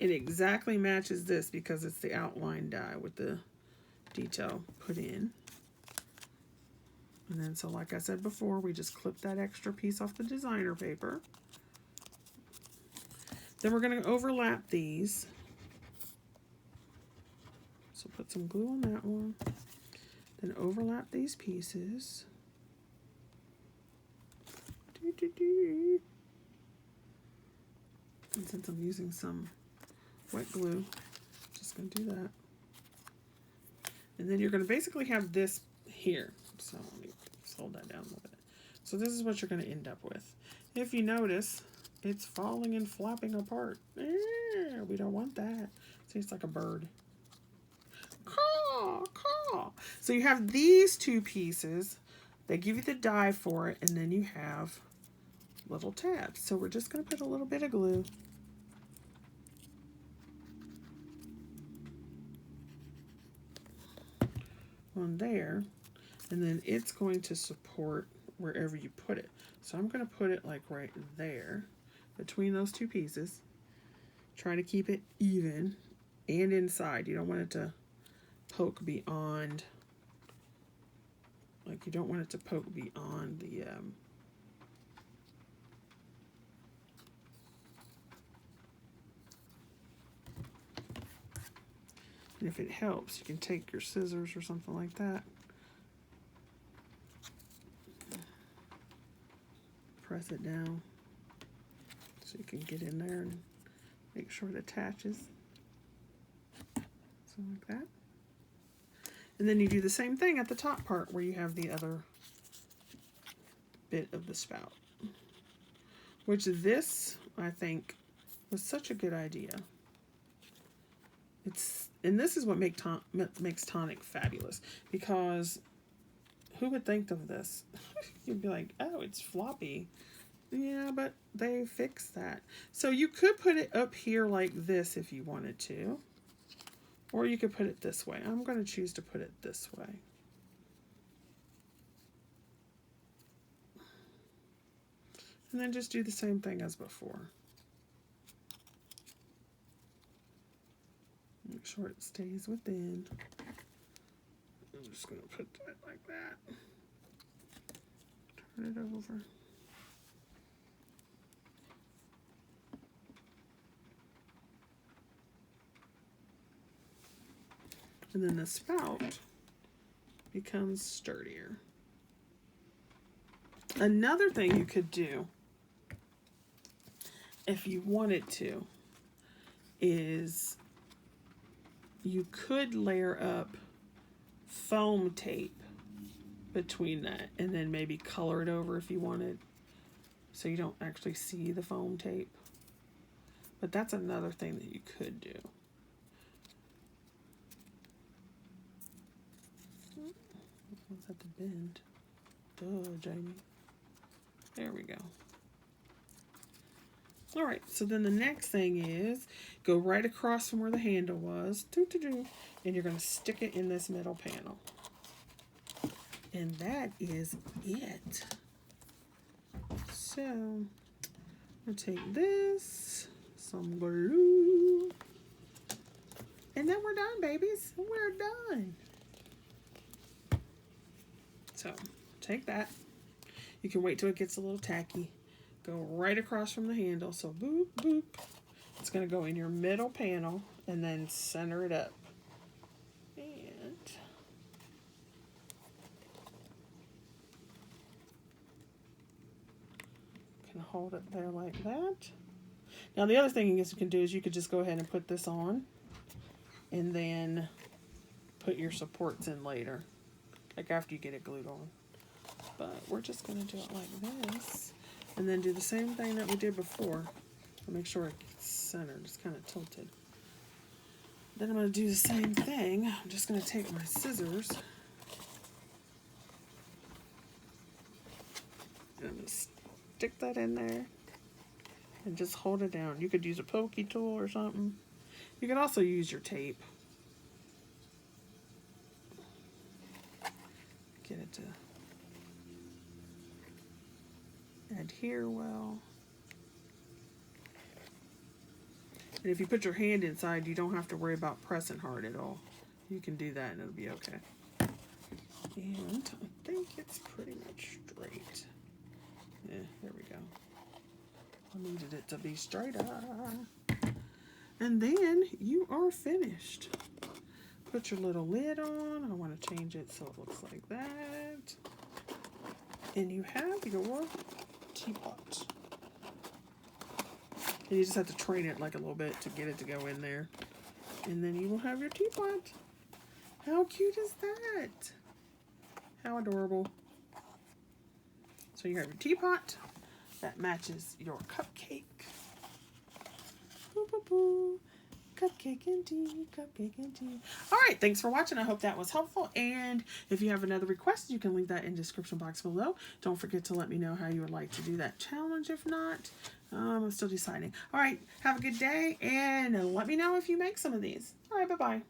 It exactly matches this because it's the outline die with the detail put in. And then, so like I said before, we just clip that extra piece off the designer paper. Then we're going to overlap these. So put some glue on that one. Then overlap these pieces. And since I'm using some wet glue, just going to do that. And then you're going to basically have this here. So let me just hold that down a little bit. So this is what you're going to end up with. If you notice, it's falling and flapping apart. We don't want that. See, it's like a bird. Caw, caw. So you have these two pieces. They give you the die for it, and then you have little tabs. So we're just going to put a little bit of glue on there, and then it's going to support wherever you put it. So I'm going to put it like right there between those two pieces. Try to keep it even and inside. You don't want it to poke beyond, like you don't want it to poke beyond the and if it helps, you can take your scissors or something like that. Press it down so you can get in there and make sure it attaches. Something like that. And then you do the same thing at the top part where you have the other bit of the spout. Which this, I think, was such a good idea. And this is what makes Tonic fabulous, because who would think of this? You'd be like, oh, it's floppy. Yeah, but they fixed that. So you could put it up here like this if you wanted to, or you could put it this way. I'm going to choose to put it this way. And then just do the same thing as before. Make sure it stays within. I'm just going to put that like that. Turn it over. And then the spout becomes sturdier. Another thing you could do, if you wanted to, is you could layer up foam tape between that and then maybe color it over if you wanted, so you don't actually see the foam tape. But that's another thing that you could do. What's at the bend? Duh, Jamie. There we go. All right, so then the next thing is go right across from where the handle was, and you're going to stick it in this middle panel. And that is it. So I'm going to take this, some glue, and then we're done, babies. We're done. So take that. You can wait till it gets a little tacky. Go right across from the handle. So boop, boop. It's going to go in your middle panel and then center it up. And can hold it there like that. Now the other thing you can do is you could just go ahead and put this on and then put your supports in later, like after you get it glued on. But we're just going to do it like this. And then do the same thing that we did before. Make sure it's centered. It's kind of tilted. Then I'm going to do the same thing. I'm just going to take my scissors. And I'm going to stick that in there. And just hold it down. You could use a pokey tool or something. You could also use your tape. Get it to adhere well. And if you put your hand inside, you don't have to worry about pressing hard at all. You can do that and it'll be okay. And I think it's pretty much straight. Yeah, there we go. I needed it to be straighter. And then you are finished. Put your little lid on. I want to change it so it looks like that. And you have your teapot. And you just have to train it like a little bit to get it to go in there. And then you will have your teapot. How cute is that? How adorable. So you have your teapot that matches your cupcake. Boo, boo, boo. Cupcake and tea, cupcake and tea. All right, thanks for watching. I hope that was helpful. And if you have another request, you can leave that in the description box below. Don't forget to let me know how you would like to do that challenge. If not, I'm still deciding. All right, have a good day, and let me know if you make some of these. All right, bye-bye.